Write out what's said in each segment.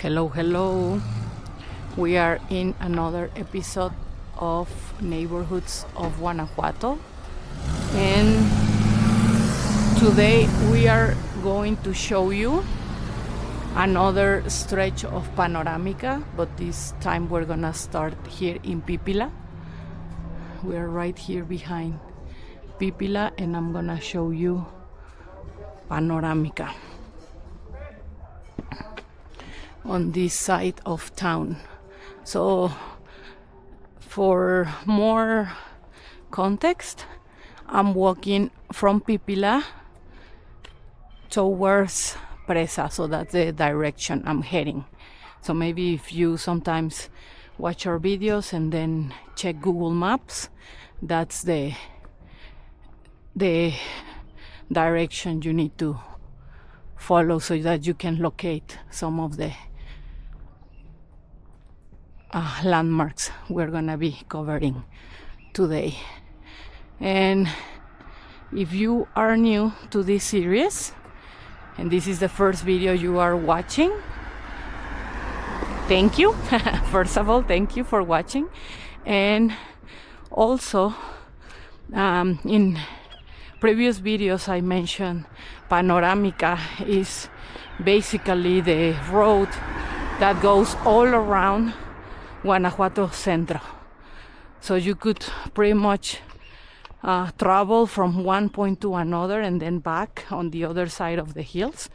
Hello, hello. We are in another episode of Neighborhoods of Guanajuato, and today we are going to show you another stretch of Panorámica, but this time we're gonna start here in Pípila. We are right here behind Pípila, and I'm gonna show you Panorámica on this side of town. So for more context, I'm walking from Pípila towards Presa, so that's the direction I'm heading. So maybe if you sometimes watch our videos and then check Google Maps, that's the direction you need to follow so that you can locate some of the landmarks we're gonna be covering today. And if you are new to this series and this is the first video you are watching, thank you. First of all, thank you for watching. And also in previous videos I mentioned Panorámica is basically the road that goes all around Guanajuato Centro. So you could pretty much travel from one point to another and then back on the other side of the hills.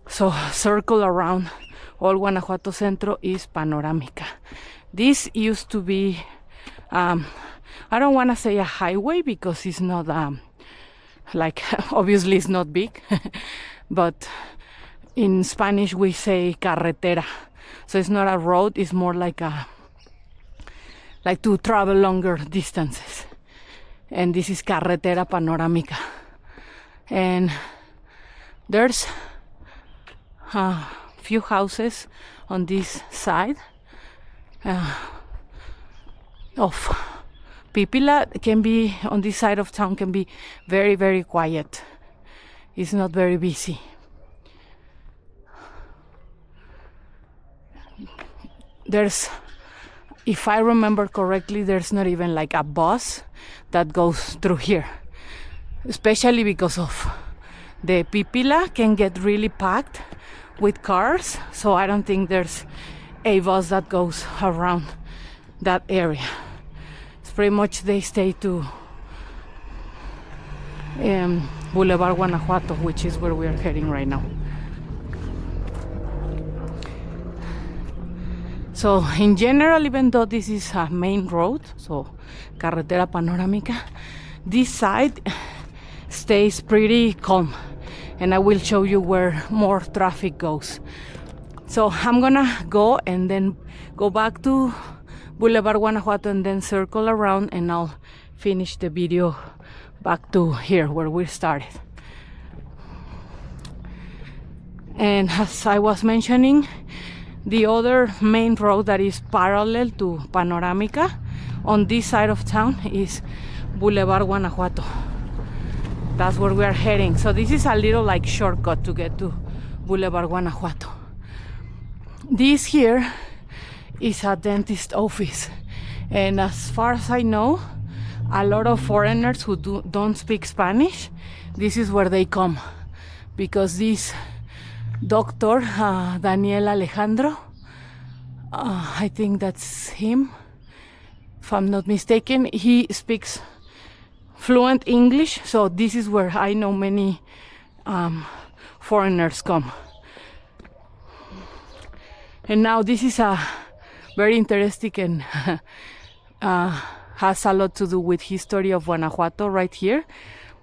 So circle around all Guanajuato Centro is Panorámica. This used to be, I don't want to say a highway because it's not like, obviously it's not big, but in Spanish we say carretera. So it's not a road, it's more like to travel longer distances. And this is Carretera Panorámica. And there's a few houses on this side of Pípila. Can be on this side of town, can be very, very quiet. It's not very busy. There's, if I remember correctly, there's not even like a bus that goes through here, especially because of the Pípila can get really packed with cars. So I don't think there's a bus that goes around that area. It's pretty much they stay to Boulevard Guanajuato, which is where we are heading right now. So in general, even though this is a main road, so Carretera Panorámica, this side stays pretty calm, and I will show you where more traffic goes. So I'm gonna go and then go back to Boulevard Guanajuato and then circle around, and I'll finish the video back to here where we started. And as I was mentioning, the other main road that is parallel to Panorámica on this side of town is Boulevard Guanajuato. That's where we are heading. So this is a little like shortcut to get to Boulevard Guanajuato. This here is a dentist office, and as far as I know, a lot of foreigners who don't speak Spanish, this is where they come, because this Dr. Daniel Alejandro, I think that's him, if I'm not mistaken, he speaks fluent English, so this is where I know many foreigners come. And now this is a very interesting and has a lot to do with history of Guanajuato right here.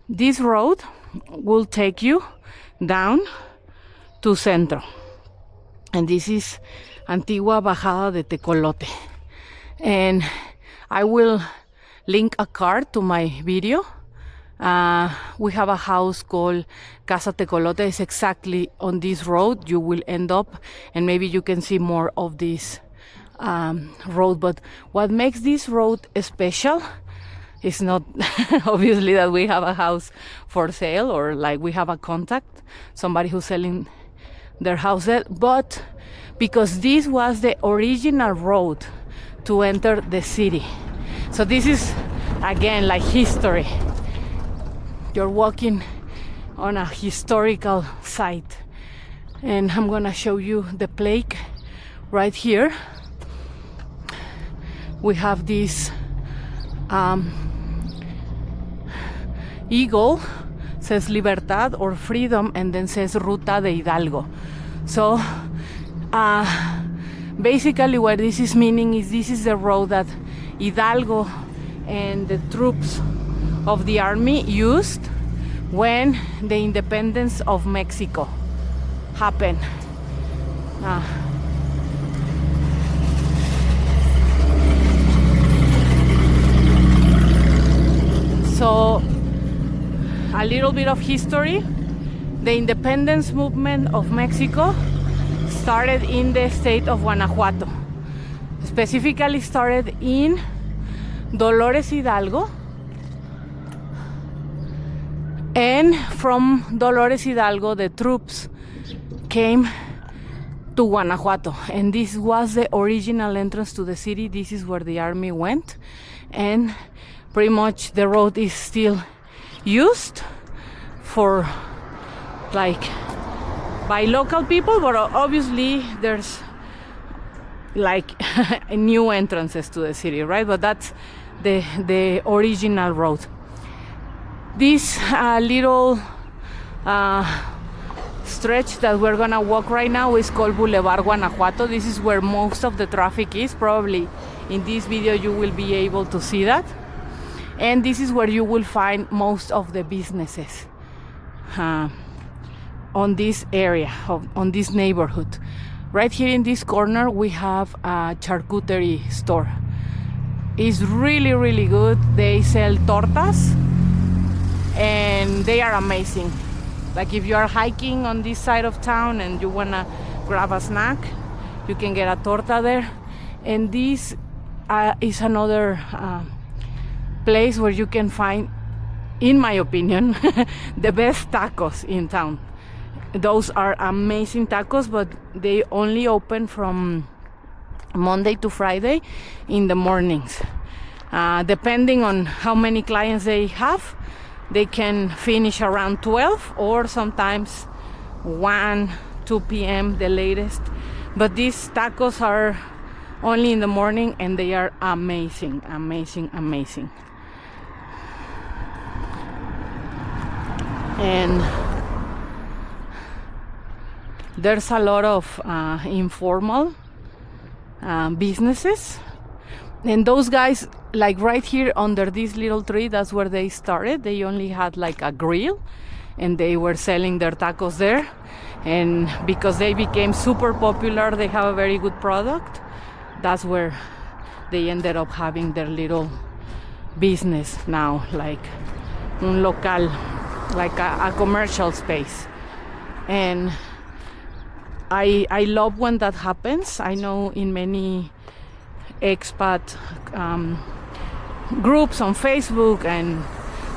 This road will take you down to Centro, and this is Antigua Bajada del Tecolote, and I will link a card to my video. We have a house called Casa Tecolote. It's exactly on this road you will end up, and maybe you can see more of this road. But what makes this road special is not obviously that we have a house for sale or like we have a contact, somebody who's selling their house, but because this was the original road to enter the city. So this is, again, like history. You're walking on a historical site. And I'm gonna show you the plaque right here. We have this eagle, says Libertad or freedom, and then says Ruta de Hidalgo. So basically what this is meaning is this is the road that Hidalgo and the troops of the army used when the independence of Mexico happened. So a little bit of history. The independence movement of Mexico started in the state of Guanajuato. Specifically started in Dolores Hidalgo. And from Dolores Hidalgo, the troops came to Guanajuato. And this was the original entrance to the city. This is where the army went. And pretty much the road is still used for like by local people, but obviously there's like new entrances to the city, right? But that's the original road. This little stretch that we're gonna walk right now is called Boulevard Guanajuato. This is where most of the traffic is. Probably in this video you will be able to see that. And this is where you will find most of the businesses on this area, on this neighborhood. Right here in this corner we have a charcuterie store. It's really, really good. They sell tortas and they are amazing. Like if you are hiking on this side of town and you wanna grab a snack, you can get a torta there. And this is another place where you can find, in my opinion, the best tacos in town. Those are amazing tacos, but they only open from Monday to Friday in the mornings. Depending on how many clients they have, they can finish around 12 or sometimes 1, 2 p.m. the latest. But these tacos are only in the morning and they are amazing, amazing, amazing. And there's a lot of informal businesses, and those guys, like right here under this little tree, that's where they started. They only had like a grill and they were selling their tacos there, and because they became super popular, they have a very good product. That's where they ended up having their little business now, like un local, like a commercial space. And I love when that happens. I know in many expat groups on Facebook, and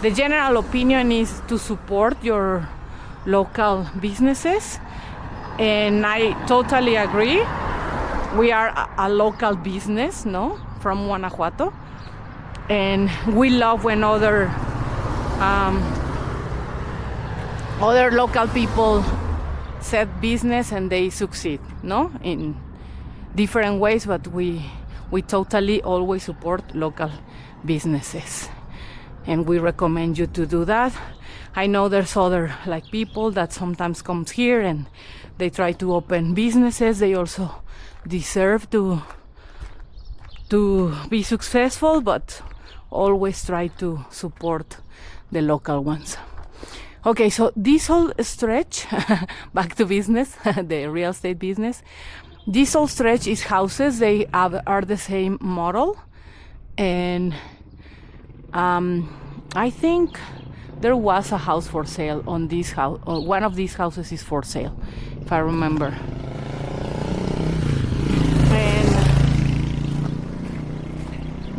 the general opinion is to support your local businesses, and I totally agree. We are a local business, no, from Guanajuato, and we love when other local people set business and they succeed, no, in different ways, but we totally always support local businesses, and we recommend you to do that. I know there's other like people that sometimes comes here and they try to open businesses. They also deserve to be successful, but always try to support the local ones. Okay, so this whole stretch, back to business, the real estate business, this whole stretch is houses. They are the same model, and I think there was a house for sale on this house. One of these houses is for sale, if I remember. And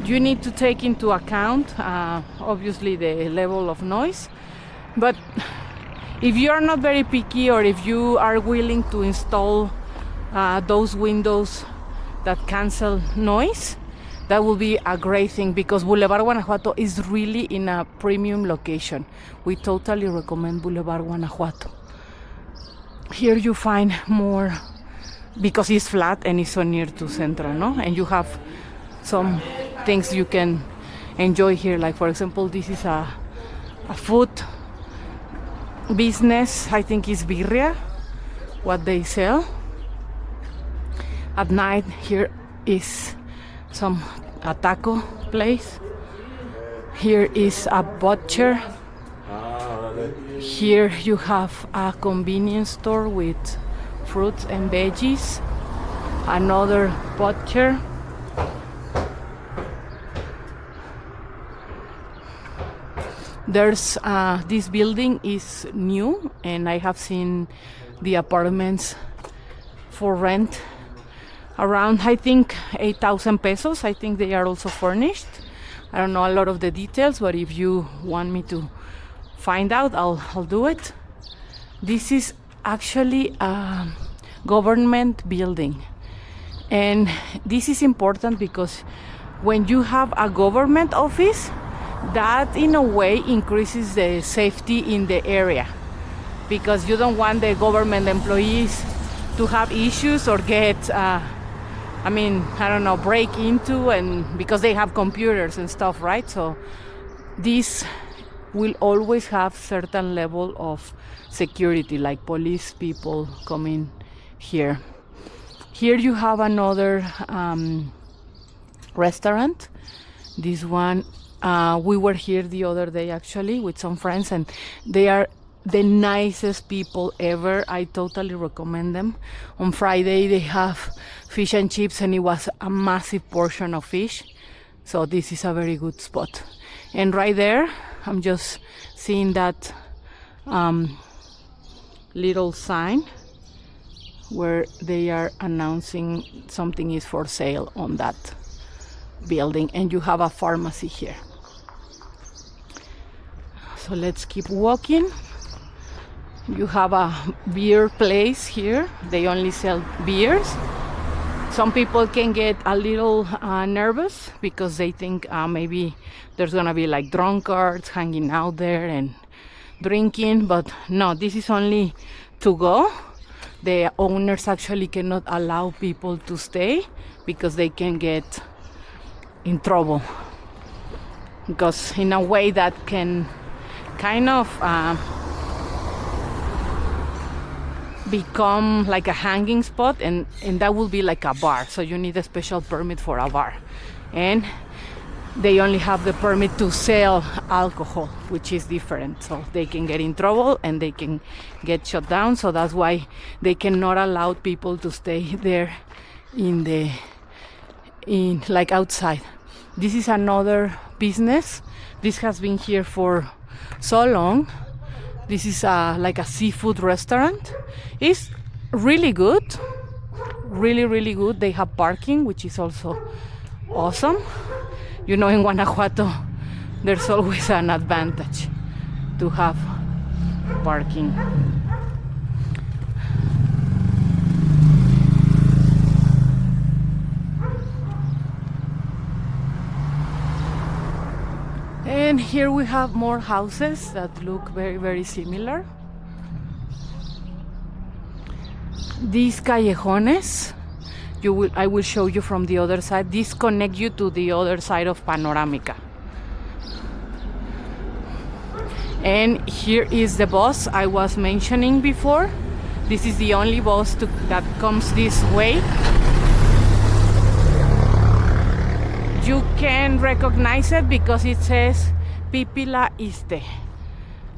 you need to take into account, obviously, the level of noise. But if you are not very picky, or if you are willing to install those windows that cancel noise, that will be a great thing, because Boulevard Guanajuato is really in a premium location. We totally recommend Boulevard Guanajuato. Here you find more, because it's flat and it's so near to Centro, no? And you have some things you can enjoy here, like for example, this is a food business. I think it's birria, what they sell. At night, here is a taco place. Here is a butcher. Here you have a convenience store with fruits and veggies. Another butcher. There's this building is new, and I have seen the apartments for rent around, I think, 8,000 pesos. I think they are also furnished. I don't know a lot of the details, but if you want me to find out, I'll do it. This is actually a government building, and this is important because when you have a government office, that in a way increases the safety in the area, because you don't want the government employees to have issues or get break into, and because they have computers and stuff, right? So this will always have certain level of security, like police people coming here. Here you have another restaurant. This one, we were here the other day actually with some friends, and they are the nicest people ever. I totally recommend them. On Friday they have fish and chips, and it was a massive portion of fish, so this is a very good spot. And right there, I'm just seeing that little sign where they are announcing something is for sale on that building, and you have a pharmacy here. So let's keep walking. You have a beer place here. They only sell beers. Some people can get a little nervous because they think maybe there's gonna be like drunkards hanging out there and drinking, but no, this is only to go. The owners actually cannot allow people to stay because they can get in trouble, because in a way that can kind of become like a hanging spot, and that will be like a bar, so you need a special permit for a bar, and they only have the permit to sell alcohol, which is different, so they can get in trouble and they can get shut down. So that's why they cannot allow people to stay there in like outside. This is another business. This has been here for so long. This is like a seafood restaurant. It's really good, really good. They have parking, which is also awesome. You know, in Guanajuato there's always an advantage to have parking. And here we have more houses that look very similar. These callejones, I will show you from the other side. These connect you to the other side of Panorámica. And here is the bus I was mentioning before. This is the only bus that comes this way. You can recognize it because it says Pípila ISSSTE,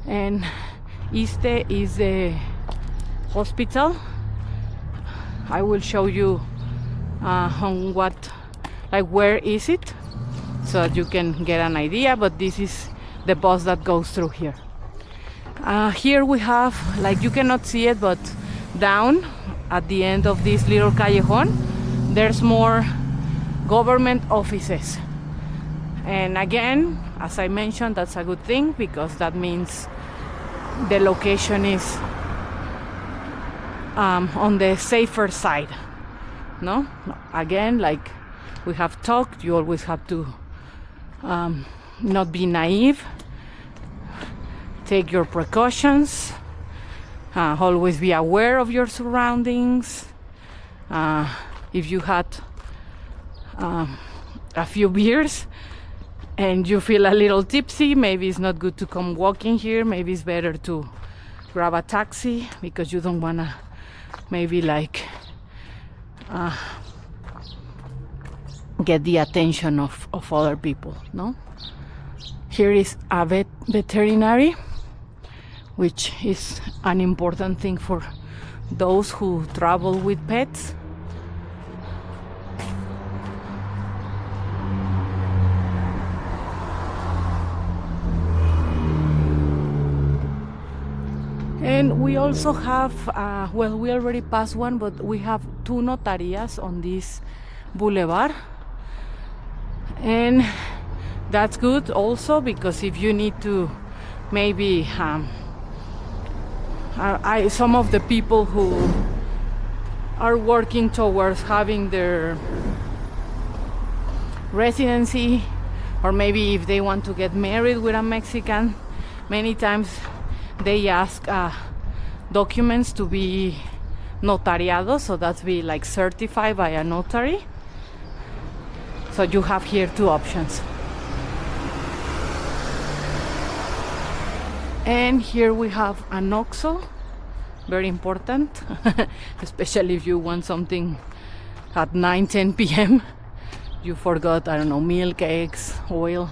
and ISSSTE is the hospital. I will show you on where is it, so that you can get an idea, but this is the bus that goes through here. Here we have, like, you cannot see it, but down at the end of this little callejon there's more government offices, and again, as I mentioned, that's a good thing because that means the location is on the safer side. No, again, like we have talked, you always have to not be naive, take your precautions, always be aware of your surroundings. If you had a few beers and you feel a little tipsy, maybe it's not good to come walking here. Maybe it's better to grab a taxi, because you don't want to maybe like get the attention of other people. No, here is a veterinary, which is an important thing for those who travel with pets. And we also have, well, we already passed one, but we have 2 notarias on this boulevard. And that's good also, because if you need to maybe, some of the people who are working towards having their residency, or maybe if they want to get married with a Mexican, many times they ask documents to be notariados, so that's be like certified by a notary. So you have here 2 options. And here we have an OXXO, very important, especially if you want something at 9-10 p.m. You forgot, I don't know, milk, eggs, oil,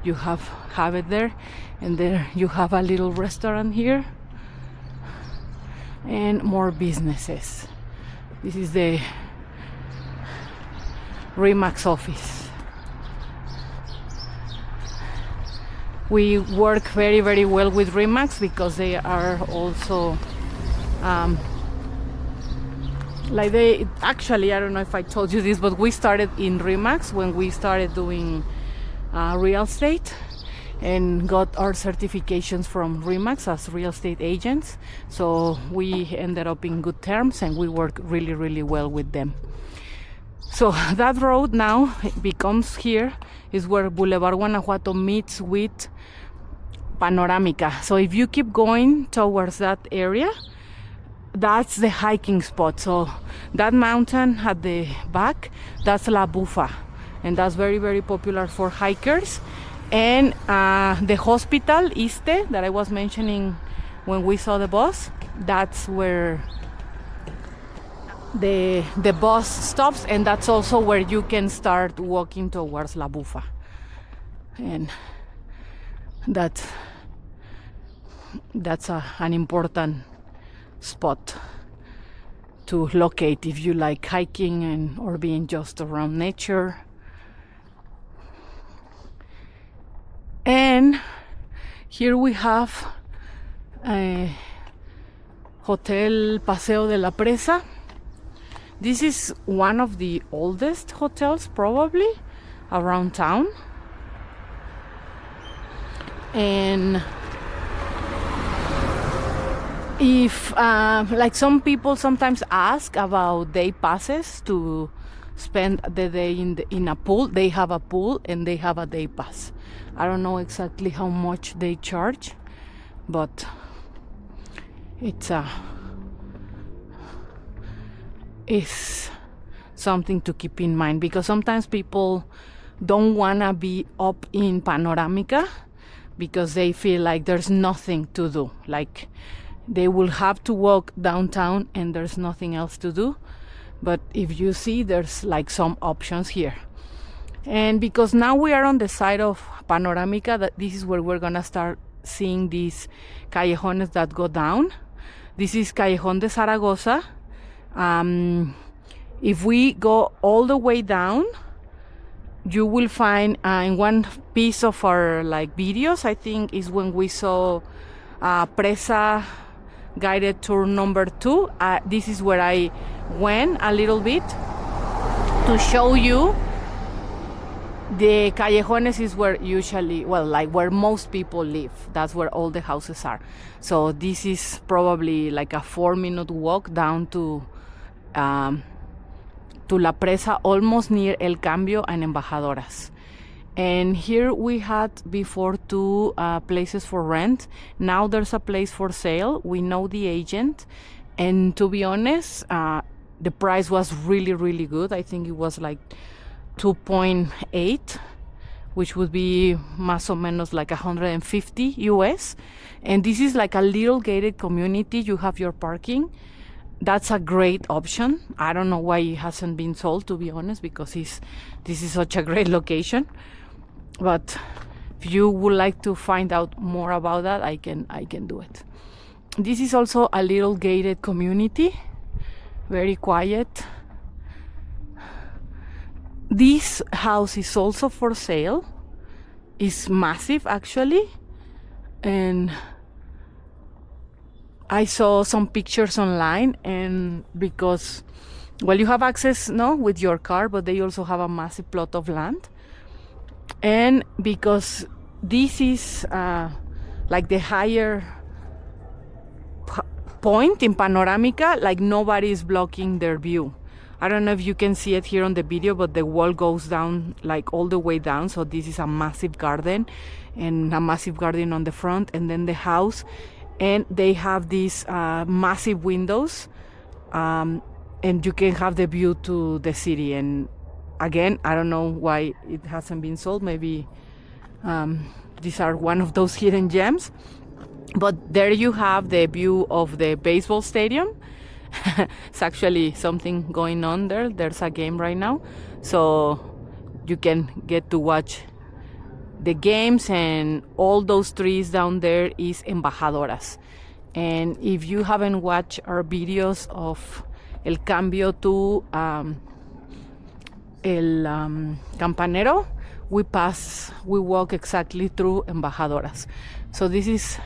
you have it there. And there you have a little restaurant here, and more businesses. This is the RE/MAX office. We work very, very well with RE/MAX, because they are also like they actually, I don't know if I told you this, but we started in RE/MAX when we started doing real estate, and got our certifications from RE/MAX as real estate agents. So we ended up in good terms, and we work really, really well with them. So that road now becomes, here is where Boulevard Guanajuato meets with Panorámica. So if you keep going towards that area, that's the hiking spot. So that mountain at the back, that's La Bufa, and that's very, very popular for hikers. And the hospital ISSSTE that I was mentioning when we saw the bus, that's where the bus stops, and that's also where you can start walking towards La Bufa. And that's an important spot to locate if you like hiking or being just around nature. And here we have Hotel Paseo de la Presa. This is one of the oldest hotels probably around town. And if like some people sometimes ask about day passes to spend the day in a pool, they have a pool and they have a day pass. I don't know exactly how much they charge, but it's something to keep in mind, because sometimes people don't wanna be up in Panorámica because they feel like there's nothing to do, like they will have to walk downtown and there's nothing else to do. But if you see, there's like some options here. And because now we are on the side of Panorámica, that this is where we're gonna start seeing these callejones that go down. This is Callejón de Zaragoza. If we go all the way down, you will find in one piece of our like videos, I think is when we saw Presa guided tour number 2. This is where I went a little bit to show you. The callejones is where usually, well, like where most people live. That's where all the houses are. So this is probably like a 4-minute walk down to to La Presa, almost near El Cambio and Embajadoras. And here we had before two places for rent. Now there's a place for sale. We know the agent, and to be honest, the price was really, really good. I think it was like 2.8, which would be más o menos like 150 US. And this is like a little gated community. You have your parking. That's a great option. I don't know why it hasn't been sold, to be honest, because this is such a great location. But if you would like to find out more about that, I can do it. This is also a little gated community, very quiet. This house is also for sale. It's massive, actually, and I saw some pictures online, and because, well, you have access with your car, but they also have a massive plot of land. And because this is like the higher point in Panorámica, like nobody is blocking their view. I don't know if you can see it here on the video, but the wall goes down like all the way down. So this is a massive garden, and a massive garden on the front, and then the house. And they have these massive windows, and you can have the view to the city. And again, I don't know why it hasn't been sold. Maybe these are one of those hidden gems. But there you have the view of the baseball stadium. It's actually something going on there. There's a game right now, so you can get to watch the games. And all those trees down there is Embajadoras. And if you haven't watched our videos of El Cambio to El Campanero, we walk exactly through Embajadoras. So this is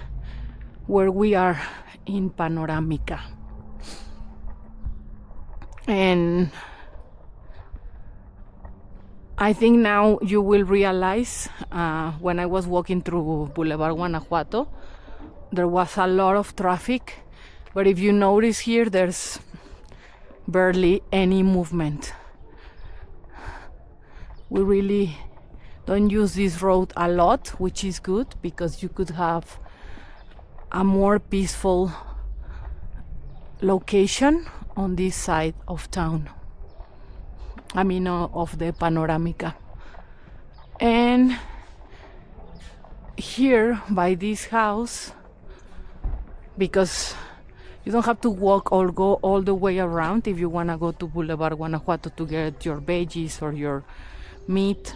where we are in Panorámica. And I think now you will realize, when I was walking through Boulevard Guanajuato, there was a lot of traffic. But if you notice here, there's barely any movement. We really don't use this road a lot, which is good, because you could have a more peaceful location on this side of town. I mean, of the Panorámica. And here by this house, because you don't have to walk or go all the way around if you want to go to Boulevard Guanajuato to get your veggies or your meat.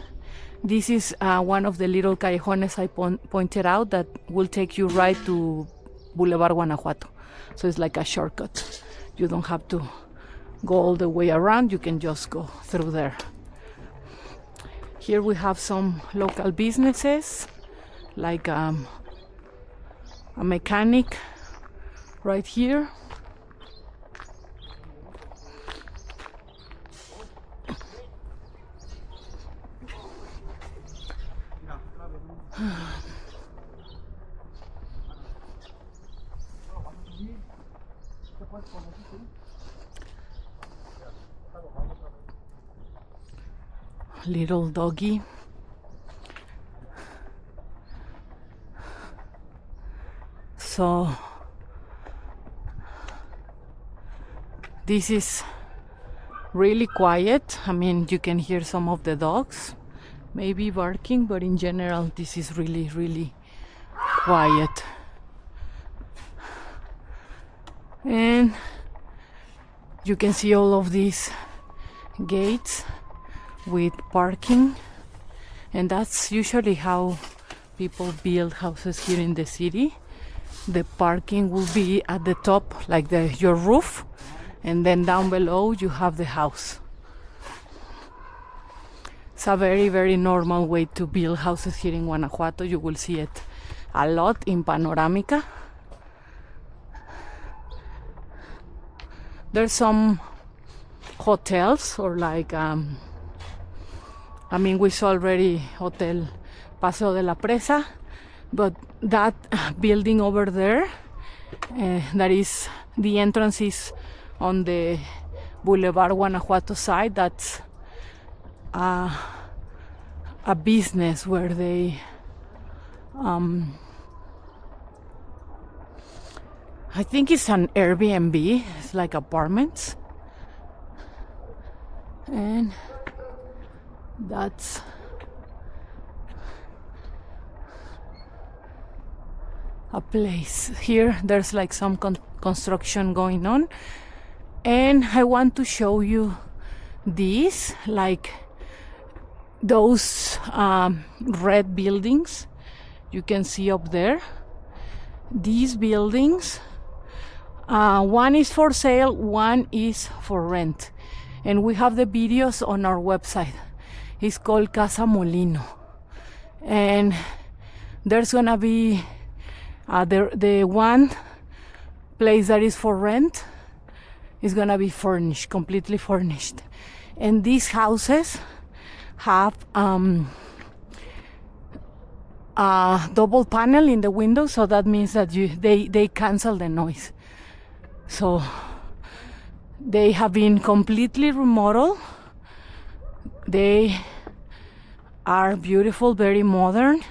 This is one of the little callejones I pointed out that will take you right to Boulevard Guanajuato. So it's like a shortcut. You don't have to go all the way around. You can just go through there. Here we have some local businesses, like a mechanic right here. Little doggy. So this is really quiet. I mean, you can hear some of the dogs maybe barking, but in general this is really, really quiet. And you can see all of these gates with parking, and that's usually how people build houses here in the city. The parking will be at the top, like your roof, and then down below you have the house. It's a very, very normal way to build houses here in Guanajuato. You will see it a lot in Panorámica. There's some hotels, or like I mean, we saw already Hotel Paseo de la Presa, but that building over there, that is, the entrance is on the Boulevard Guanajuato side. That's a business where they I think it's an Airbnb. It's like apartments. And that's a place. Here there's like some construction going on, and I want to show you these, like those red buildings you can see up there. These buildings, one is for sale, one is for rent, and we have the videos on our website. It's called Casa Molino, and there's gonna be the one place that is for rent is gonna be furnished, completely furnished, and these houses have a double panel in the window, so that means that they cancel the noise. So they have been completely remodeled. They are beautiful, very modern.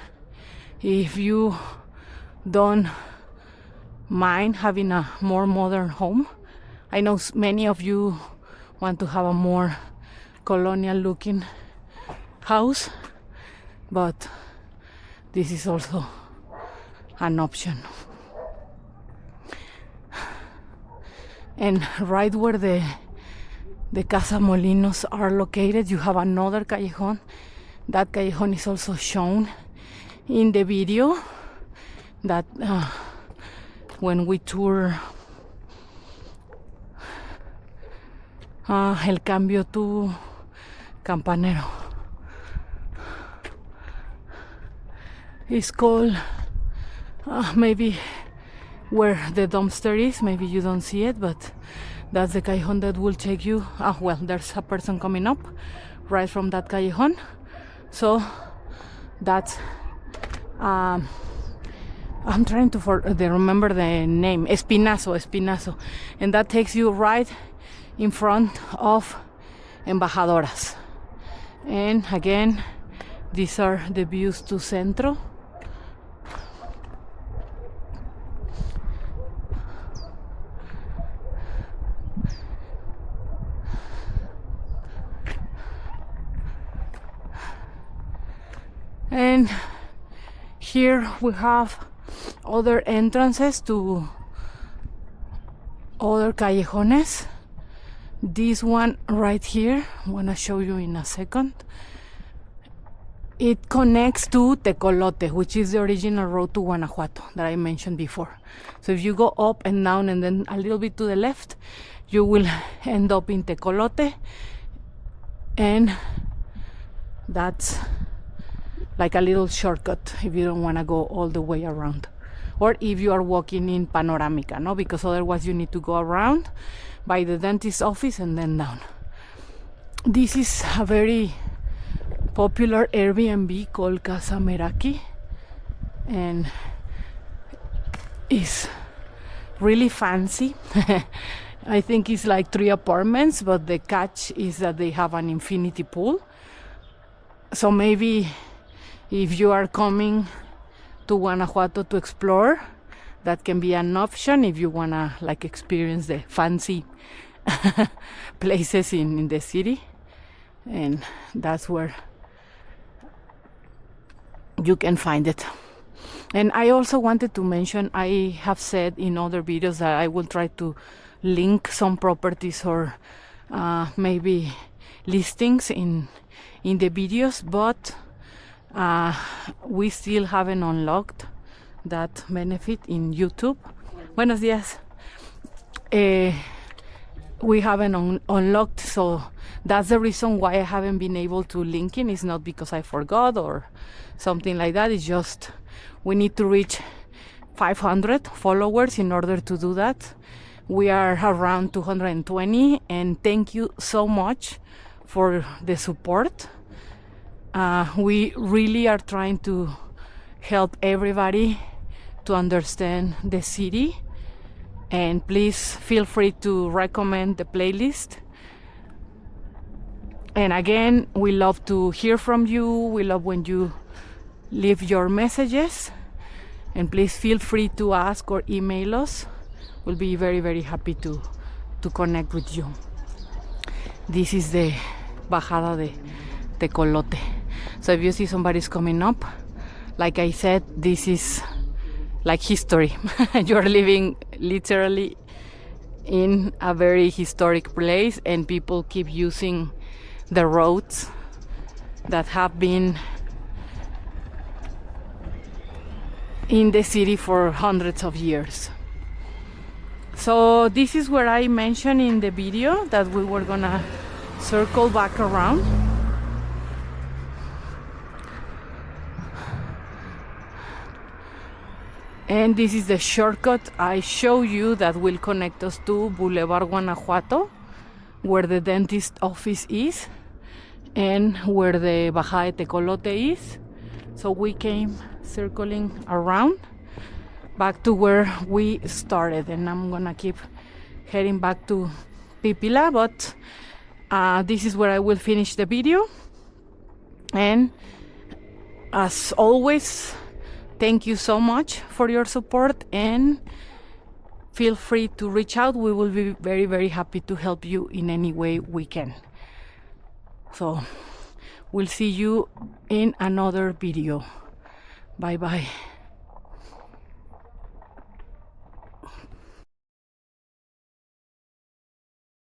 If you don't mind having a more modern home, I know many of you want to have a more colonial looking house, but this is also an option. And right where the Casa Molinos are located, you have another callejon. That callejon is also shown in the video that when we tour El Cambio to Campanero. It's called maybe where the dumpster is. Maybe you don't see it, but that's the callejon that will take you. Well, there's a person coming up right from that callejon. So that's I'm trying to remember the name. Espinazo, and that takes you right in front of Embajadoras. And again, these are the views to Centro. And here we have other entrances to other callejones. This one right here, I'm gonna show you in a second. It connects to Tecolote, which is the original road to Guanajuato that I mentioned before. So if you go up and down and then a little bit to the left, you will end up in Tecolote, and that's like a little shortcut if you don't want to go all the way around, or if you are walking in Panorámica, no, because otherwise you need to go around by the dentist's office and then down. This is a very popular Airbnb called Casa Meraki, and it's really fancy. I think it's like 3 apartments, but the catch is that they have an infinity pool. So maybe if you are coming to Guanajuato to explore, that can be an option if you wanna like experience the fancy places in the city. And that's where you can find it. And I also wanted to mention, I have said in other videos that I will try to link some properties or maybe listings in the videos, but we still haven't unlocked that benefit in YouTube. Buenos días. We haven't unlocked, so that's the reason why I haven't been able to link in. It's not because I forgot or something like that. It's just we need to reach 500 followers in order to do that. We are around 220, and thank you so much for the support. We really are trying to help everybody to understand the city, and please feel free to recommend the playlist And again, we love to hear from you. We love when you leave your messages, and please feel free to ask or email us. We'll be very, very happy to connect with you. This is the Bajada de Tecolote. So if you see somebody's coming up, like I said, this is like history. You're living literally in a very historic place, and people keep using the roads that have been in the city for hundreds of years. So this is where I mentioned in the video that we were gonna circle back around. And this is the shortcut I show you that will connect us to Boulevard Guanajuato, where the dentist office is and where the Bajada del Tecolote is. So we came circling around back to where we started, and I'm gonna keep heading back to Pípila, but this is where I will finish the video. And as always, thank you so much for your support, and feel free to reach out. We will be very, very happy to help you in any way we can. So we'll see you in another video. Bye bye.